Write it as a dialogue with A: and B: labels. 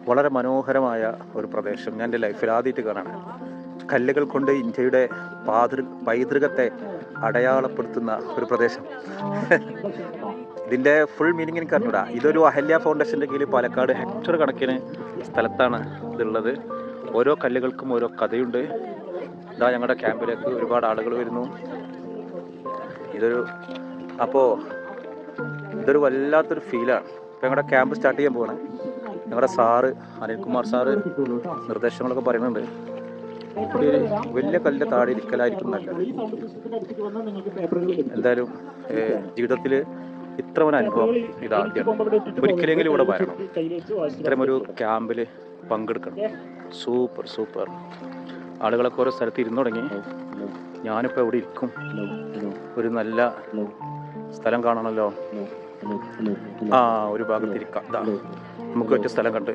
A: വളരെ മനോഹരമായ ഒരു പ്രദേശം ഞാൻ എൻ്റെ ലൈഫിൽ ആദ്യമായിട്ട് കാണാണ്. കല്ലുകൾ കൊണ്ട് ഇന്ത്യയുടെ പൈതൃകത്തെ അടയാളപ്പെടുത്തുന്ന ഒരു പ്രദേശം. ഇതിൻ്റെ ഫുൾ മീനിങ് എനിക്ക് അറിഞ്ഞൂടാ. ഇതൊരു അഹല്യ ഫൗണ്ടേഷൻ്റെ കീഴിൽ പാലക്കാട് ഹെക്ടർ കണക്കിന് സ്ഥലത്താണ് ഇതുള്ളത്. ഓരോ കല്ലുകൾക്കും ഓരോ കഥയുണ്ട്. ഇതാ ഞങ്ങളുടെ ക്യാമ്പിലേക്ക് ഒരുപാട് ആളുകൾ വരുന്നു. ഇതൊരു വല്ലാത്തൊരു ഫീലാണ്. ഇപ്പോൾ ഞങ്ങളുടെ ക്യാമ്പ് സ്റ്റാർട്ട് ചെയ്യാൻ പോവാണ്. ഞങ്ങളുടെ സാറ് അനിൽകുമാർ സാറ് നിർദ്ദേശങ്ങളൊക്കെ പറയുന്നുണ്ട്. വലിയ കല്ലിൻ്റെ താഴെ ഇരിക്കലായിരിക്കും നല്ലത്. എന്തായാലും ജീവിതത്തിൽ ഇത്രമൊരു അനുഭവം ഇതാദ്യം. ഒരിക്കലെങ്കിലും ഇവിടെ വരണം. ഇത്തരമൊരു ക്യാമ്പിൽ പങ്കെടുക്കണം. സൂപ്പർ. ആളുകളൊക്കെ ഓരോ സ്ഥലത്ത് ഇരുന്നു തുടങ്ങി. ഞാനിപ്പോൾ എവിടെ ഇരിക്കും? ഒരു നല്ല സ്ഥലം കാണണമല്ലോ. ഒരു ഭാഗത്തിരിക്കാം. നമുക്ക് പറ്റിയ സ്ഥലം കണ്ട്